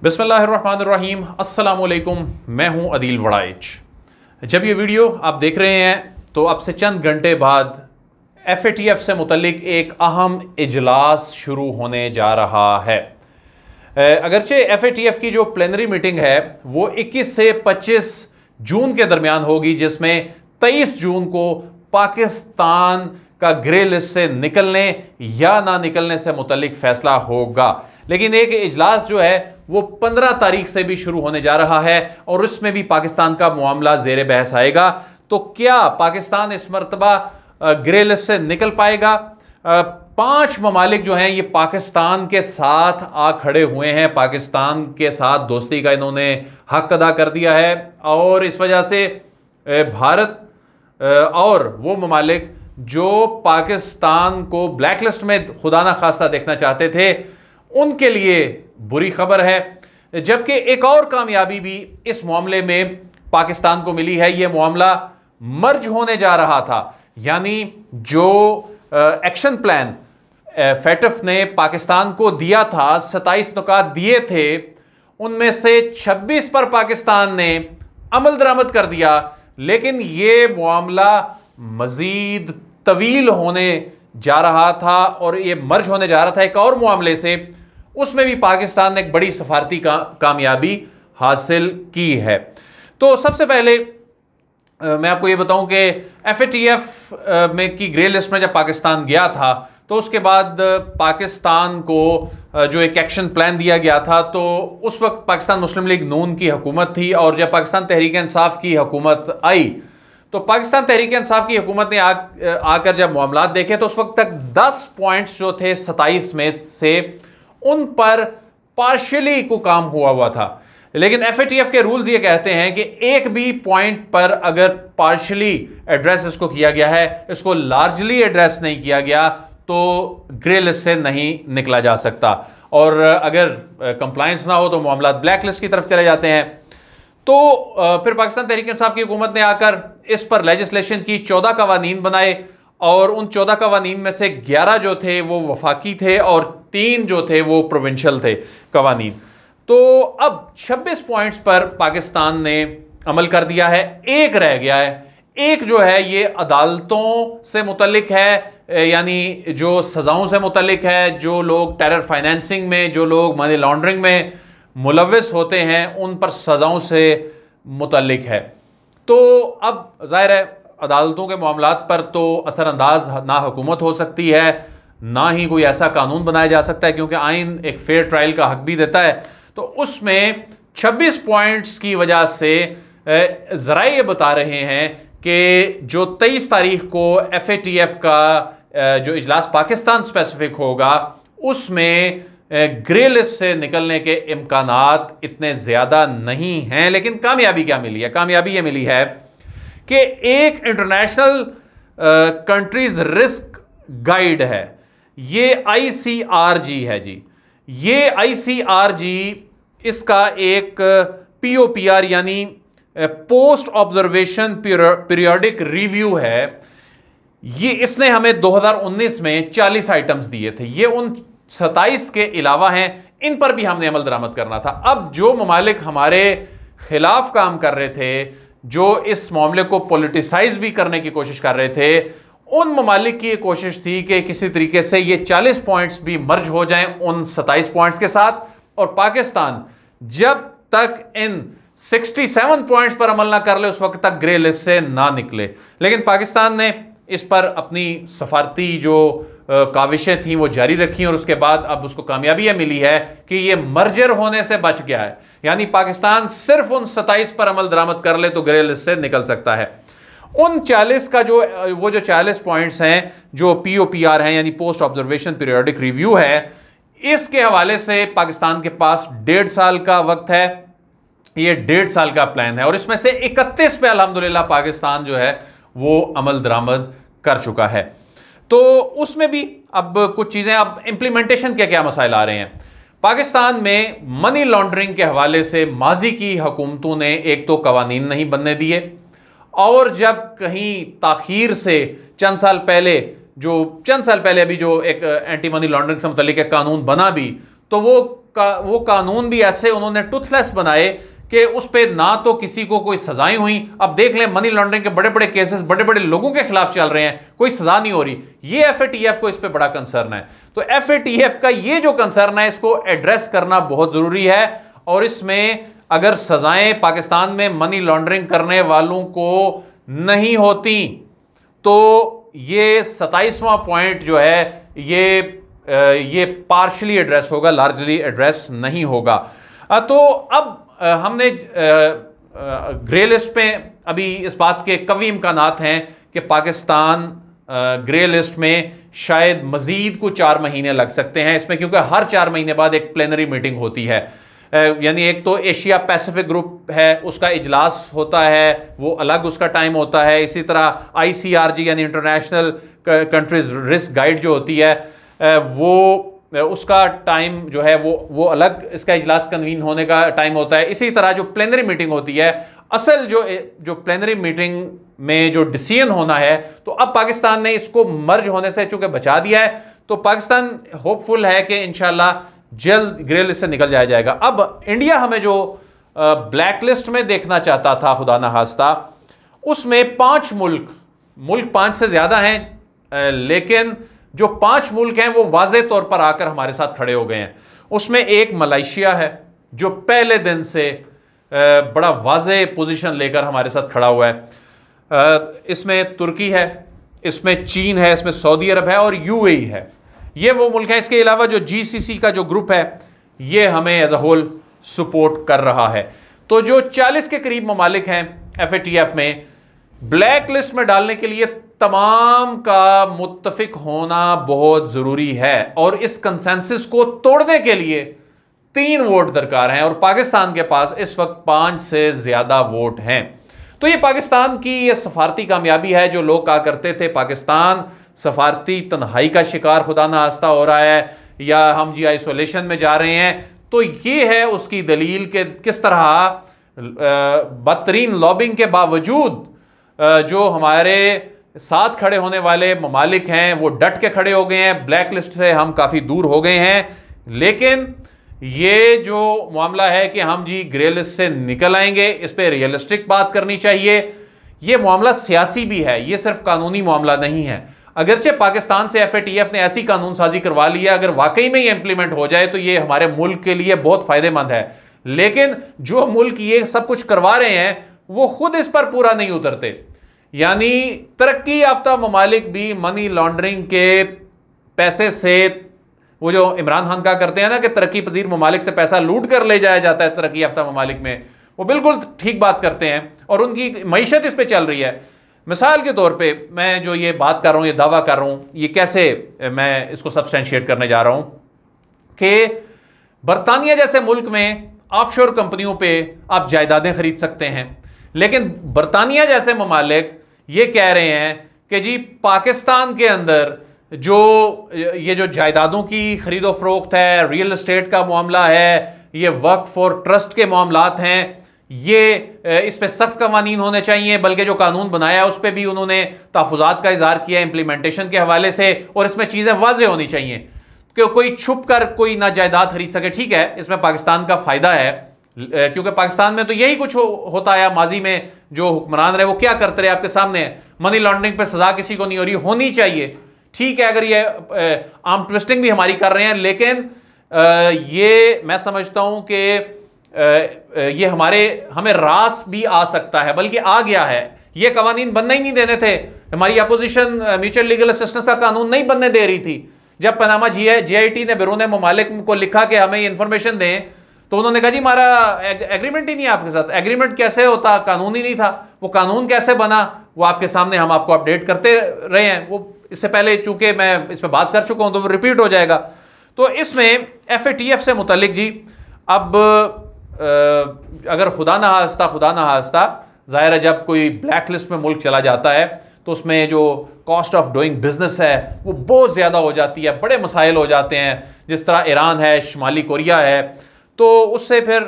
बिस्मिल्लाहिर्रहमानिर्रहीम, अस्सलामुअलैकुम। मैं हूं अदील वड़ाइच। जब ये वीडियो आप देख रहे हैं तो अब से चंद घंटे बाद FATF से मुतल्लिक एक अहम इजलास शुरू होने जा रहा है। अगरचे FATF की जो प्लेनरी मीटिंग है वो 21 से 25 जून के दरमियान होगी, जिसमें 23 जून को पाकिस्तान का ग्रे लिस्ट से निकलने या ना निकलने से मुतल्लिक फैसला होगा। लेकिन एक इजलास जो है वो 15 तारीख से भी शुरू होने जा रहा है और उसमें भी पाकिस्तान का मामला जेर बहस आएगा। तो क्या पाकिस्तान इस मरतबा ग्रे लिस्ट से निकल पाएगा? 5 ममालिक जो हैं ये पाकिस्तान के साथ आ खड़े हुए हैं, पाकिस्तान के साथ दोस्ती का इन्होंने हक अदा कर दिया है और इस वजह से भारत और वो ममालिक जो पाकिस्तान को ब्लैक लिस्ट में खुदा ना खास्ता देखना चाहते थे उनके लिए बुरी खबर है। जबकि एक और कामयाबी भी इस मामले में पाकिस्तान को मिली है। यह मामला मर्ज होने जा रहा था, यानी जो एक्शन प्लान FATF ने पाकिस्तान को दिया था, 27 नुकात दिए थे, उनमें से 26 पर पाकिस्तान ने अमल दरामद कर दिया। लेकिन यह मामला मजीद तवील होने जा रहा था और यह मर्ज होने जा रहा था एक और मामले से। उसमें भी पाकिस्तान ने एक बड़ी सफारती कामयाबी हासिल की है। तो सबसे पहले मैं आपको यह बताऊं कि FATF में की ग्रे लिस्ट में जब पाकिस्तान गया था तो उसके बाद पाकिस्तान को जो एक एक्शन प्लान दिया गया था, तो उस वक्त पाकिस्तान मुस्लिम लीग नून की हुकूमत थी और जब पाकिस्तान तहरीक इंसाफ की हुकूमत आई तो पाकिस्तान तहरीक इंसाफ की हुकूमत ने आकर जब मामलात देखे तो उस वक्त तक 10 पॉइंट्स जो थे 27 में से उन पर पार्शियली को काम हुआ था। लेकिन FATF के रूल्स ये कहते हैं कि एक भी पॉइंट पर अगर पार्शियली एड्रेस इसको किया गया है, इसको लार्जली एड्रेस नहीं किया गया, तो ग्रे लिस्ट से नहीं निकला जा सकता और अगर कंप्लायंस ना हो तो मामला ब्लैक लिस्ट की तरफ चले जाते हैं। तो फिर पाकिस्तान तहरीक इंसाफ की हुकूमत ने आकर इस पर लेजिस्लेशन की 14 कवानीन बनाए और उन 14 कवानीन में से 11 जो थे वो वफाकी थे और 3 जो थे वो प्रोविंशियल थे कवानीन। तो अब 26 पॉइंट्स पर पाकिस्तान ने अमल कर दिया है, एक रह गया है। एक जो है ये अदालतों से मुतल्लिक है, यानी जो सजाओं से मुतल्लिक है, जो लोग टेरर फाइनेंसिंग में, जो लोग मनी लॉन्ड्रिंग में मुलविस होते हैं, उन पर सजाओं से मुतल्लिक है। तो अब जाहिर है अदालतों के मामलात पर तो असरअंदाज ना हुकूमत हो सकती है, ना ही कोई ऐसा कानून बनाया जा सकता है, क्योंकि आइन एक फेयर ट्रायल का हक भी देता है। तो उसमें 26 पॉइंट्स की वजह से ज़राए ये बता रहे हैं कि जो 23 तारीख को FATF का जो इजलास पाकिस्तान स्पेसिफिक होगा उसमें ग्रे लिस्ट से निकलने के इम्कानात इतने ज़्यादा नहीं हैं। लेकिन कामयाबी क्या मिली है? कामयाबी ये मिली है कि एक इंटरनेशनल कंट्रीज रिस्क गाइड है, ये ICRG है जी। ये ICRG इसका एक POPR यानी पोस्ट ऑब्जर्वेशन पीरियोडिक रिव्यू है। ये इसने हमें 2019 में 40 आइटम्स दिए थे, ये उन 27 के अलावा हैं, इन पर भी हमने अमल दरामद करना था। अब जो ममालिक हमारे खिलाफ काम कर रहे थे, जो इस मामले को पॉलिटिसाइज भी करने की कोशिश कर रहे थे, उन ममालिक की कोशिश थी कि किसी तरीके से ये 40 पॉइंट्स भी मर्ज हो जाएं उन 27 पॉइंट्स के साथ, और पाकिस्तान जब तक इन 67 पॉइंट्स पर अमल ना कर ले उस वक्त तक ग्रे लिस्ट से ना निकले। लेकिन पाकिस्तान ने इस पर अपनी सफारती जो काविशें थी वो जारी रखी और उसके बाद अब उसको कामयाबी मिली है कि ये मर्जर होने से बच गया है, यानी पाकिस्तान सिर्फ उन 27 पर अमल दरामद कर ले तो ग्रे लिस्ट से निकल सकता है। उन 40 का जो 40 पॉइंट्स हैं जो POPR हैं यानी पोस्ट ऑब्जर्वेशन पीरियोडिक रिव्यू है, इसके हवाले से पाकिस्तान के पास 1.5 साल का वक्त है। ये 1.5 साल का प्लान है और इसमें से 31 पे अल्हम्दुलिल्लाह पाकिस्तान जो है वो अमल दरामद कर चुका है। तो उसमें भी अब कुछ चीजें, अब इंप्लीमेंटेशन के क्या मसाइल आ रहे हैं। पाकिस्तान में मनी लॉन्ड्रिंग के हवाले से माजी की हुकूमतों ने एक तो कवानीन नहीं बनने दिए, और जब कहीं ताखीर से चंद साल पहले अभी जो एक एंटी मनी लॉन्ड्रिंग से मुतल्लिक एक कानून बना भी, तो वो वो कानून भी ऐसे उन्होंने टूथलेस बनाए कि उस पर ना तो किसी को कोई सजाएं हुई। अब देख लें, मनी लॉन्ड्रिंग के बड़े बड़े केसेस बड़े बड़े लोगों के खिलाफ चल रहे हैं, कोई सजा नहीं हो रही। ये एफएटीएफ को इस पर बड़ा कंसर्न है। तो एफएटीएफ का ये जो कंसर्न है, इसको एड्रेस करना बहुत जरूरी है। और इसमें अगर सजाएं पाकिस्तान में मनी लॉन्ड्रिंग करने वालों को नहीं होती तो ये 27वां पॉइंट जो है ये पार्शली एड्रेस होगा, लार्जली एड्रेस नहीं होगा। तो अब हमने ग्रे लिस्ट पे अभी इस बात के कवी इम्कानात हैं कि पाकिस्तान ग्रे लिस्ट में शायद मजीद को 4 महीने लग सकते हैं इसमें, क्योंकि हर 4 महीने बाद एक प्लेनरी मीटिंग होती है। यानी एक तो एशिया पैसिफिक ग्रुप है, उसका इजलास होता है, वो अलग उसका टाइम होता है। इसी तरह ICRG यानी इंटरनेशनल कंट्रीज रिस्क गाइड जो होती है, वो उसका टाइम जो है वो अलग इसका इजलास कन्वीन होने का टाइम होता है। इसी तरह जो प्लेनरी मीटिंग होती है, असल जो प्लेनरी मीटिंग में जो डिसीजन होना है, तो अब पाकिस्तान ने इसको मर्ज होने से चूंकि बचा दिया है, तो पाकिस्तान होपफुल है कि इंशाल्लाह जल्द ग्रे लिस्ट से निकल जाया जाएगा। अब इंडिया हमें जो ब्लैक लिस्ट में देखना चाहता था, खुदा ना खास्ता, उसमें 5 मुल्क 5 से ज्यादा हैं, लेकिन जो 5 मुल्क हैं वो वाज़े तौर पर आकर हमारे साथ खड़े हो गए हैं। उसमें एक मलेशिया है जो पहले दिन से बड़ा वाज़े पोजीशन लेकर हमारे साथ खड़ा हुआ है। इसमें तुर्की है, इसमें चीन है, इसमें सऊदी अरब है और UAE है। ये वो मुल्क हैं। इसके अलावा जो GCC का जो ग्रुप है, ये हमें एज अ होल सपोर्ट कर रहा है। तो जो 40 के करीब ममालिक हैं FATF में, ब्लैक लिस्ट में डालने के लिए तमाम का मुत्तफिक होना बहुत जरूरी है। और इस कंसेंसस को तोड़ने के लिए 3 वोट दरकार हैं, और पाकिस्तान के पास इस वक्त 5 से ज्यादा वोट हैं। तो ये पाकिस्तान की ये सफारती कामयाबी है। जो लोग कहा करते थे पाकिस्तान सफारती तन्हाई का शिकार खुदा ना खास्ता हो रहा है, या हम जी आइसोलेशन में जा रहे हैं, तो ये है उसकी दलील कि किस तरह बदतरीन लॉबिंग के बावजूद जो हमारे साथ खड़े होने वाले ममालिक हैं वो डट के खड़े हो गए हैं। ब्लैक लिस्ट से हम काफ़ी दूर हो गए हैं, लेकिन ये जो मामला है कि हम जी ग्रे लिस्ट से निकल आएंगे, इस पर रियलिस्टिक बात करनी चाहिए। ये मामला सियासी भी है, ये सिर्फ कानूनी मामला नहीं है। अगरचे पाकिस्तान से FATF ने ऐसी कानून साजी करवा ली है, अगर वाकई में ये इंप्लीमेंट हो जाए तो ये हमारे मुल्क के लिए बहुत फायदेमंद है। लेकिन जो मुल्क ये सब कुछ करवा रहे हैं वो खुद इस पर पूरा नहीं उतरते। यानी तरक्की याफ्ता ममालिक भी मनी लॉन्ड्रिंग के पैसे से, वो जो इमरान खान का करते हैं ना कि तरक्की पजीर ममालिक से पैसा लूट कर ले जाया जाता है तरक्की याफ्ता ममालिक में, वो बिल्कुल ठीक बात करते हैं और उनकी मईशत इस पे चल रही है। मिसाल के तौर पे मैं जो ये बात कर रहा हूँ, ये दावा कर रहा हूँ, ये कैसे मैं इसको सब्सटेंशिएट करने जा रहा हूँ कि बरतानिया जैसे मुल्क में ऑफशोर कंपनियों पे आप जायदादें खरीद सकते हैं, लेकिन बरतानिया जैसे ममालिक ये कह रहे हैं कि जी पाकिस्तान के अंदर जो ये जो जायदादों की खरीदो फरोख्त है, रियल एस्टेट का मामला है, ये वर्क फॉर ट्रस्ट के मामलात हैं, ये इस पे सख्त कवानीन होने चाहिए। बल्कि जो कानून बनाया है उस पर भी उन्होंने तहफ़्फ़ुज़ात का इज़हार किया इम्प्लीमेंटेशन के हवाले से, और इसमें चीज़ें वाज़ेह होनी चाहिए कि कोई छुप कर कोई ना जायदाद खरीद सके। ठीक है, इसमें पाकिस्तान का फ़ायदा है, क्योंकि पाकिस्तान में तो यही कुछ होता है। माजी में जो हुक्मरान रहे वो क्या करते रहे आपके सामने है। मनी लॉन्ड्रिंग पर सजा किसी को नहीं हो रही, होनी चाहिए। ठीक है, अगर ये आर्म ट्विस्टिंग भी हमारी कर रहे हैं, लेकिन ये मैं समझता हूं कि ये हमें रास भी आ सकता है, बल्कि आ गया है। ये कवानीन बनना ही नहीं देने थे। हमारी अपोजिशन म्यूचुअल लीगल असिस्टेंस का कानून नहीं बनने दे रही थी। जब पनामा GIT ने बैरून ममालिक को लिखा कि हमें ये इंफॉर्मेशन दें, तो उन्होंने कहा जी हमारा एग्रीमेंट ही नहीं है आपके साथ। एग्रीमेंट कैसे होता, कानून ही नहीं था। वो कानून कैसे बना वो आपके सामने हम आपको अपडेट करते रहे हैं। वो इससे पहले चूंकि मैं इस पर बात कर चुका हूं तो वो रिपीट हो जाएगा। तो इसमें FATF से मुतल्लिक जी अब अगर खुदा ना खास्ता ज़ाहिर है जब कोई ब्लैक लिस्ट में मुल्क चला जाता है तो उसमें जो कॉस्ट ऑफ डूइंग बिजनेस है वो बहुत ज़्यादा हो जाती है, बड़े मसाइल हो जाते हैं। जिस तरह ईरान है, शुमाली कोरिया है, तो उससे फिर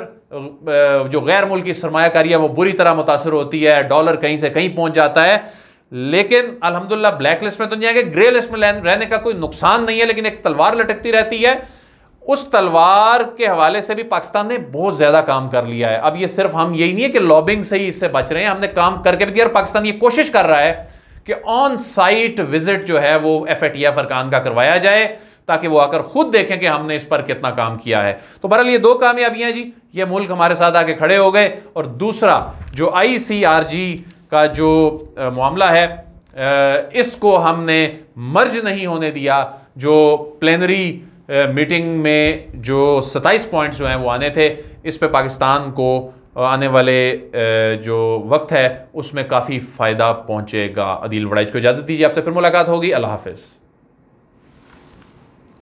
जो गैर मुल्की सरमायाकारी है वो बुरी तरह मुतासर होती है। डॉलर कहीं से कहीं पहुंच जाता है। लेकिन अल्हम्दुलिल्लाह ब्लैक लिस्ट में तो नहीं आएंगे, ग्रे लिस्ट में रहने का कोई नुकसान नहीं है, लेकिन एक तलवार लटकती रहती है। उस तलवार के हवाले से भी पाकिस्तान ने बहुत ज्यादा काम कर लिया है। अब ये सिर्फ हम यही नहीं है कि लॉबिंग से ही इससे बच रहे हैं, हमने काम करके भी दिया और पाकिस्तान ये कोशिश कर रहा है कि ऑन साइट विजिट जो है वो FATF अरकान का करवाया जाए ताकि वो आकर खुद देखें कि हमने इस पर कितना काम किया है। तो बहरहाल ये दो कामयाबियां जी, ये मुल्क हमारे साथ आके खड़े हो गए। और दूसरा जो ICRG का जो मामला है, इसको हमने मर्ज नहीं होने दिया। जो प्लेनरी मीटिंग में जो 27 पॉइंट्स जो हैं वो आने थे, इस पे पाकिस्तान को आने वाले जो वक्त है उसमें काफ़ी फ़ायदा पहुंचेगा। अदील वड़ाइच को इजाज़त दीजिए, आपसे फिर मुलाकात होगी। अल्लाह हाफ़िज़।